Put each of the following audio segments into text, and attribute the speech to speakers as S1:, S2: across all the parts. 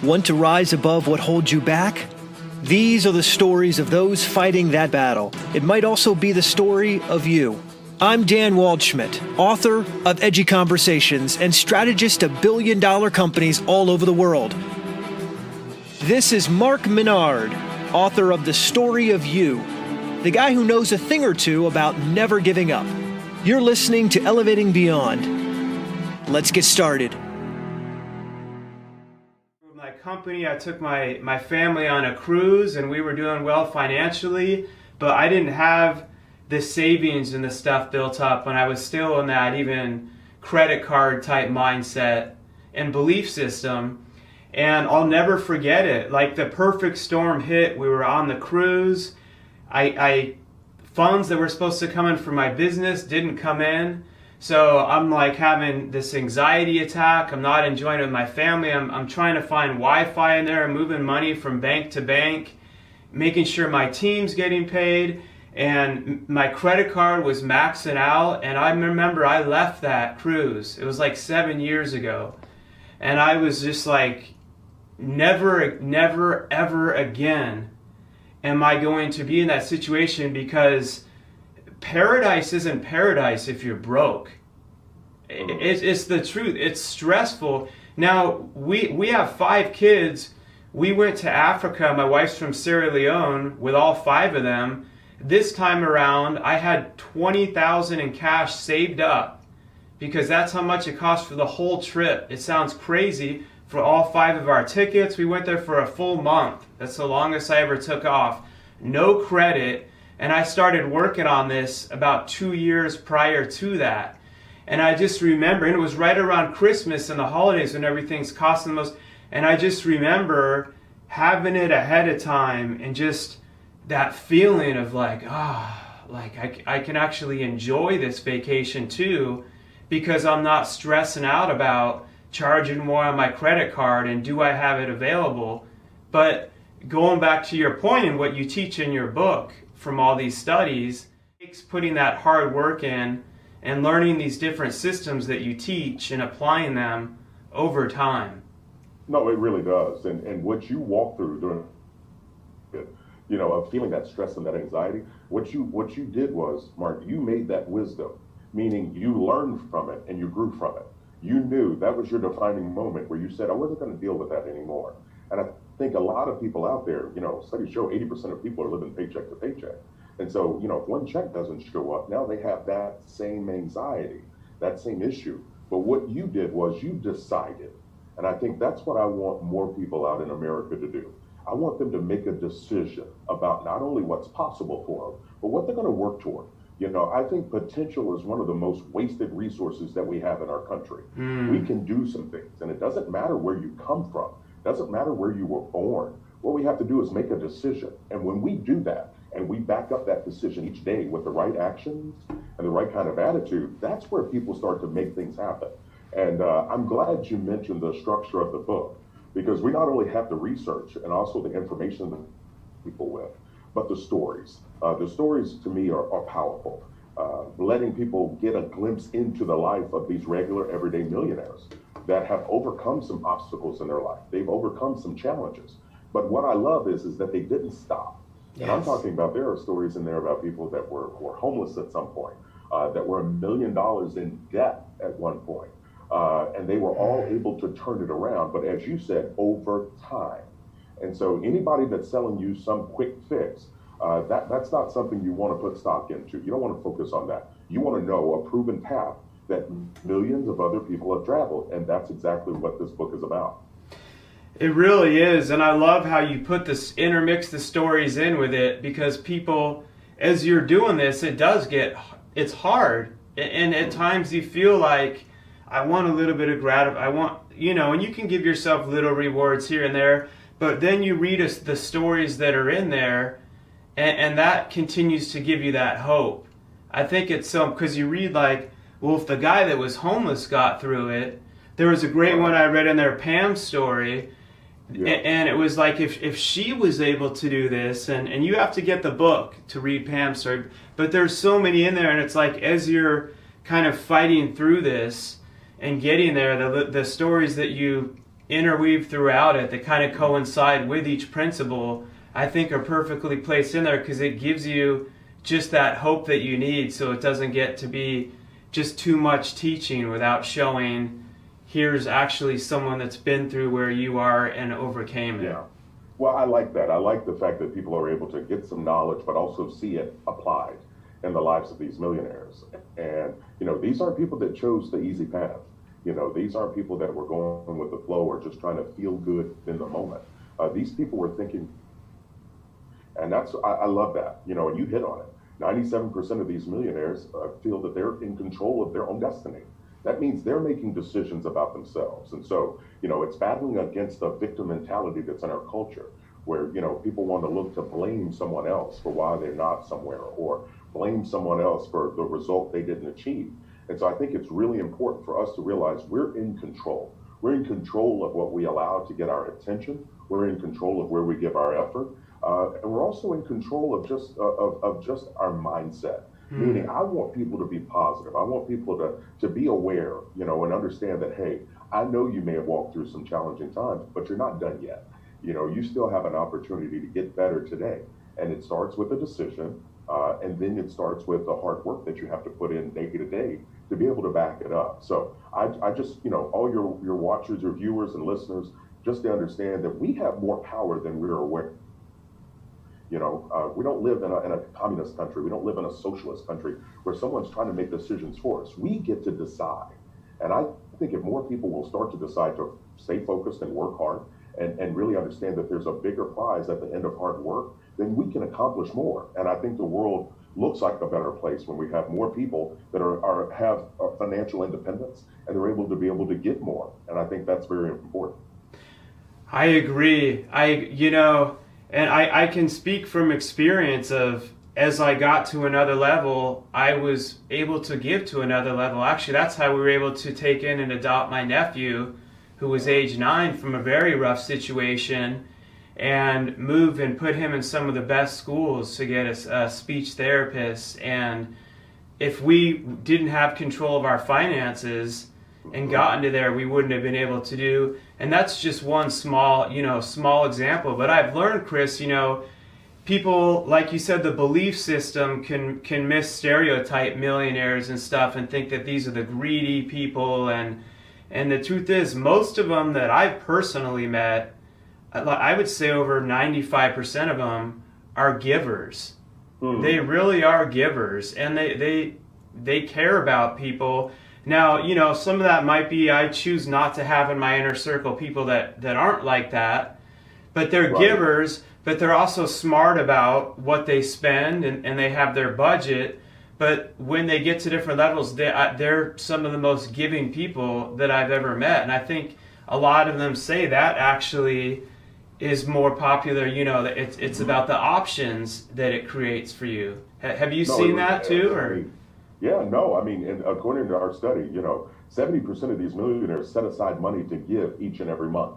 S1: Want to rise above what holds you back? These are the stories of those fighting that battle. It might also be the story of you. I'm Dan Waldschmidt, author of Edgy Conversations and strategist of billion-dollar companies all over the world. This is Mark Minard, author of The Story of You, the guy who knows a thing or two about never giving up. You're listening to Elevating Beyond. Let's get started.
S2: My company, I took my family on a cruise and we were doing well financially, but I didn't have the savings and the stuff built up when I was still in that even credit card type mindset and belief system. And I'll never forget it. Like the perfect storm hit. We were on the cruise. I funds that were supposed to come in for my business didn't come in. So I'm like having this anxiety attack. I'm not enjoying it with my family. I'm trying to find Wi-Fi in there. I'm moving money from bank to bank, making sure my team's getting paid. And my credit card was maxing out. And I remember I left that cruise. It was like 7 years ago. And I was just like, never, ever again am I going to be in that situation, because paradise isn't paradise if you're broke. It's the truth. It's stressful. Now, we have 5 kids. We went to Africa. My wife's from Sierra Leone with all 5 of them. This time around, I had $20,000 in cash saved up because that's how much it cost for the whole trip. It sounds crazy. For all 5 of our tickets, we went there for a full month. That's the longest I ever took off. No credit. And I started working on this about 2 years prior to that. And I just remember, and it was right around Christmas and the holidays when everything's costing the most. And I just remember having it ahead of time and just that feeling of like, I can actually enjoy this vacation too, because I'm not stressing out about charging more on my credit card and do I have it available. But going back to your point and what you teach in your book from all these studies, it's putting that hard work in and learning these different systems that you teach and applying them over time.
S3: No, it really does. And what you walk through during of feeling that stress and that anxiety, what you did was, Mark, you made that wisdom, meaning you learned from it and you grew from it. You knew that was your defining moment where you said, I wasn't going to deal with that anymore. And I think a lot of people out there, studies show 80% of people are living paycheck to paycheck. And so, if one check doesn't show up, now they have that same anxiety, that same issue. But what you did was you decided. And I think that's what I want more people out in America to do. I want them to make a decision about not only what's possible for them, but what they're going to work toward. I think potential is one of the most wasted resources that we have in our country. We can do some things, and it doesn't matter where you come from. It doesn't matter where you were born. What we have to do is make a decision. And when we do that, and we back up that decision each day with the right actions and the right kind of attitude, that's where people start to make things happen. And I'm glad you mentioned the structure of the book, because we not only have the research and also the information that people with, but the stories. The stories to me are powerful. Letting people get a glimpse into the life of these regular everyday millionaires that have overcome some obstacles in their life. They've overcome some challenges. But what I love is that they didn't stop. Yes. And I'm talking about, there are stories in there about people that were homeless at some point, that were $1 million in debt at one point. And they were all able to turn it around, but as you said, over time. And so anybody that's selling you some quick fix, that's not something you want to put stock into. You don't want to focus on that. You want to know a proven path that millions of other people have traveled, and that's exactly what this book is about.
S2: It really is, and I love how you put this, intermix the stories in with it, because people, as you're doing this, it's hard, and at times you feel like, I want a little bit of and you can give yourself little rewards here and there, but then you read the stories that are in there, and that continues to give you that hope. I think it's so, because you read like, well, if the guy that was homeless got through it, there was a great one I read in there, Pam's story, and it was like, if she was able to do this, and you have to get the book to read Pam's story, but there's so many in there, and it's like, as you're kind of fighting through this and getting there, the stories that you interweave throughout it that kind of coincide with each principle, I think are perfectly placed in there because it gives you just that hope that you need, so it doesn't get to be just too much teaching without showing here's actually someone that's been through where you are and overcame it.
S3: Yeah. Well, I like that. I like the fact that people are able to get some knowledge, but also see it applied in the lives of these millionaires. And, these aren't people that chose the easy path. These aren't people that were going with the flow or just trying to feel good in the moment. These people were thinking, and I love that, and you hit on it. 97% of these millionaires feel that they're in control of their own destiny. That means they're making decisions about themselves. And so, it's battling against the victim mentality that's in our culture where, people want to look to blame someone else for why they're not somewhere or blame someone else for the result they didn't achieve. And so I think it's really important for us to realize we're in control. We're in control of what we allow to get our attention. We're in control of where we give our effort. And we're also in control of just our mindset. Meaning, I want people to be positive. I want people to be aware, and understand that, hey, I know you may have walked through some challenging times, but you're not done yet. You still have an opportunity to get better today. And it starts with a decision, and then it starts with the hard work that you have to put in day to day to be able to back it up. So I just, all your watchers, your viewers and listeners, just to understand that we have more power than we're aware. We don't live in a communist country. We don't live in a socialist country where someone's trying to make decisions for us. We get to decide. And I think if more people will start to decide to stay focused and work hard and really understand that there's a bigger prize at the end of hard work, then we can accomplish more. And I think the world looks like a better place when we have more people that have financial independence and they're able to give more. And I think that's very important.
S2: I agree. And I can speak from experience of as I got to another level, I was able to give to another level. Actually, that's how we were able to take in and adopt my nephew, who was age 9, from a very rough situation, and move and put him in some of the best schools to get a speech therapist. And if we didn't have control of our finances and got into there, we wouldn't have been able to do. And that's just one small example. But I've learned, Chris, people, like you said, the belief system can misstereotype millionaires and stuff and think that these are the greedy people. And the truth is, most of them that I've personally met, I would say over 95% of them are givers. They really are givers, and they care about people. Now, some of that might be I choose not to have in my inner circle people that aren't like that, but they're givers, but they're also smart about what they spend, and they have their budget. But when they get to different levels, they're some of the most giving people that I've ever met. And I think a lot of them say that actually is more popular, it's about the options that it creates for you. Have you seen that too? Or?
S3: Yeah, no, and according to our study, 70% of these millionaires set aside money to give each and every month.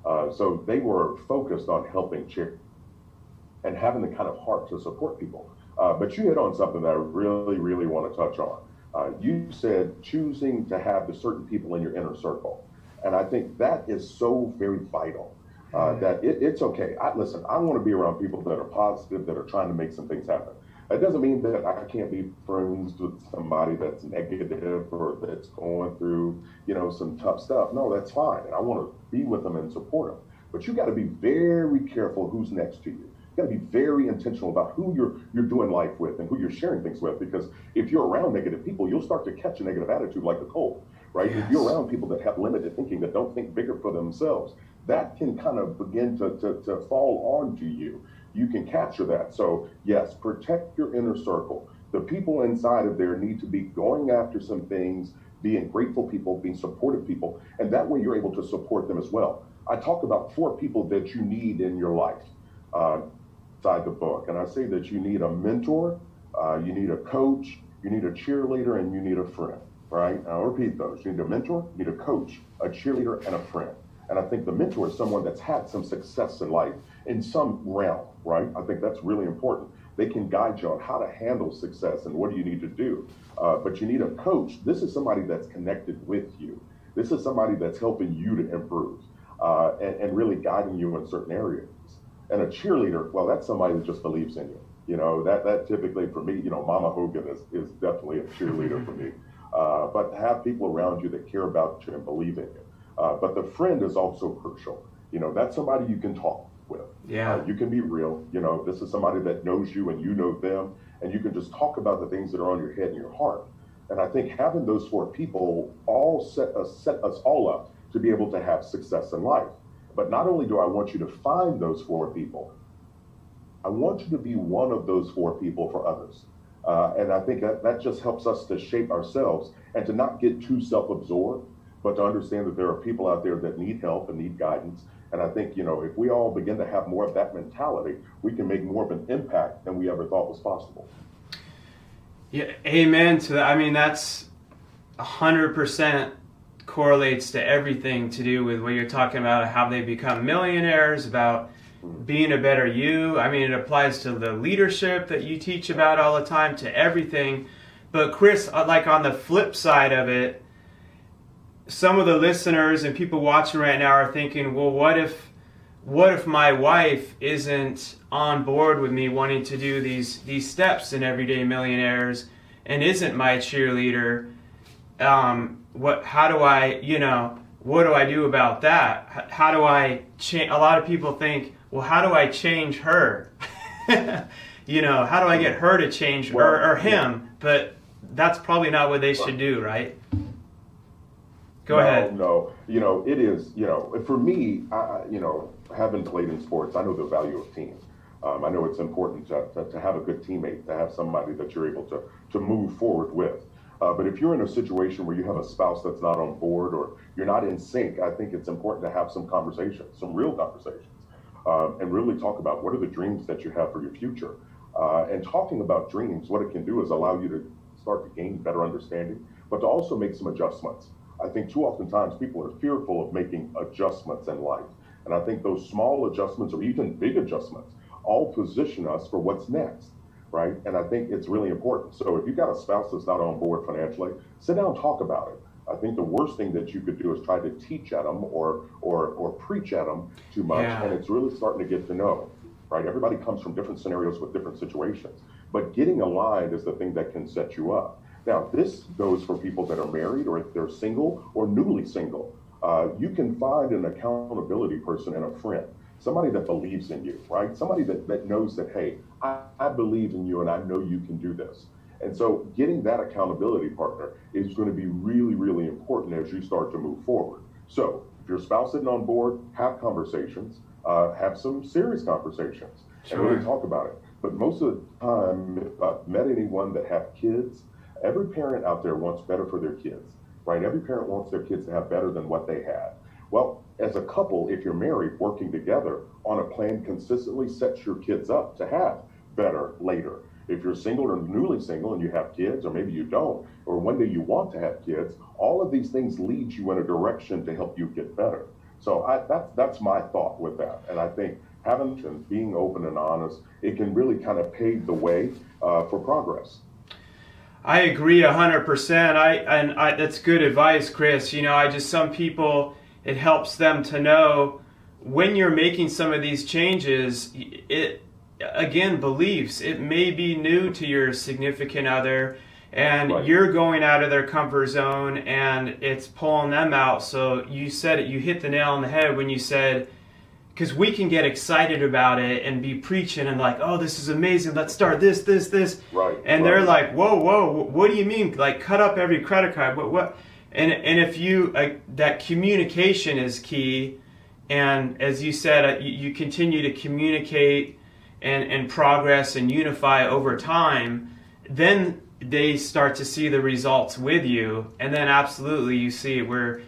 S3: So they were focused on helping charity and having the kind of heart to support people. But you hit on something that I really, really want to touch on. You said choosing to have the certain people in your inner circle. And I think that is so very vital. That it's okay. Listen, I want to be around people that are positive, that are trying to make some things happen. That doesn't mean that I can't be friends with somebody that's negative or that's going through, some tough stuff. No, that's fine. And I want to be with them and support them. But you got to be very careful who's next to you. You got to be very intentional about who you're doing life with and who you're sharing things with. Because if you're around negative people, you'll start to catch a negative attitude like a cold, right? Yes. If you're around people that have limited thinking, that don't think bigger for themselves, that can kind of begin to fall onto you. You can capture that. So yes, protect your inner circle. The people inside of there need to be going after some things, being grateful people, being supportive people, and that way you're able to support them as well. I talk about 4 people that you need in your life inside the book, and I say that you need a mentor, you need a coach, you need a cheerleader, and you need a friend, right? I'll repeat those. You need a mentor, you need a coach, a cheerleader, and a friend. And I think the mentor is someone that's had some success in life in some realm, right? I think that's really important. They can guide you on how to handle success and what do you need to do. But you need a coach. This is somebody that's connected with you. This is somebody that's helping you to improve. and really guiding you in certain areas. And a cheerleader, well, that's somebody that just believes in you. That typically for me, Mama Hogan is definitely a cheerleader for me. But have people around you that care about you and believe in you. But the friend is also crucial. That's somebody you can talk with.
S2: Yeah.
S3: You can be real. This is somebody that knows you and you know them, and you can just talk about the things that are on your head and your heart. And I think having those 4 people all set us all up to be able to have success in life. But not only do I want you to find those 4 people, I want you to be one of those 4 people for others. And I think that just helps us to shape ourselves and to not get too self-absorbed, but to understand that there are people out there that need help and need guidance. And I think, if we all begin to have more of that mentality, we can make more of an impact than we ever thought was possible.
S2: Yeah, amen to that. I mean, that's 100% correlates to everything to do with what you're talking about, how they become millionaires, about being a better you. I mean, it applies to the leadership that you teach about all the time, to everything. But Chris, like on the flip side of it, some of the listeners and people watching right now are thinking, well, what if my wife isn't on board with me wanting to do these steps in Everyday Millionaires and isn't my cheerleader? What do I do about that? How do I change? A lot of people think, well, how do I change her? How do I get her to change, or him? But that's probably not what they should do, right? Go ahead.
S3: No, it is, for me, having played in sports, I know the value of teams. I know it's important to have a good teammate, to have somebody that you're able to move forward with. But if you're in a situation where you have a spouse that's not on board or you're not in sync, I think it's important to have some conversations, some real conversations, and really talk about what are the dreams that you have for your future. And talking about dreams, what it can do is allow you to start to gain better understanding, but to also make some adjustments. I think too oftentimes people are fearful of making adjustments in life. And I think those small adjustments or even big adjustments all position us for what's next, right? And I think it's really important. So if you've got a spouse that's not on board financially, sit down and talk about it. I think the worst thing that you could do is try to teach at them or preach at them too much. Yeah. And it's really starting to get to know, right? Everybody comes from different scenarios with different situations. But getting aligned is the thing that can set you up. Now, this goes for people that are married or if they're single or newly single. You can find an accountability person and a friend, somebody that believes in you, right? Somebody that knows that, hey, I believe in you and I know you can do this. And so getting that accountability partner is going to be really, really important as you start to move forward. So if your spouse isn't on board, have conversations, have some serious conversations, and really talk about it. But most of the time, if I've met anyone that have kids, every parent out there wants better for their kids, right? Every parent wants their kids to have better than what they had. Well, as a couple, if you're married, working together on a plan consistently sets your kids up to have better later. If you're single or newly single and you have kids, or maybe you don't, or one day you want to have kids, all of these things lead you in a direction to help you get better. So that's my thought with that. And I think having and being open and honest, it can really kind of pave the way for progress.
S2: I agree 100%. That's good advice, Chris. Some people, it helps them to know when you're making some of these changes, beliefs. It may be new to your significant other, and you're going out of their comfort zone, and it's pulling them out. So you said it. You hit the nail on the head when you said, because we can get excited about it and be preaching and like, oh, this is amazing. Let's start this.
S3: Right.
S2: And they're like, whoa, what do you mean? Like, cut up every credit card. What? And if you that communication is key, and as you said, you continue to communicate and progress and unify over time, then they start to see the results with you, and then absolutely you see where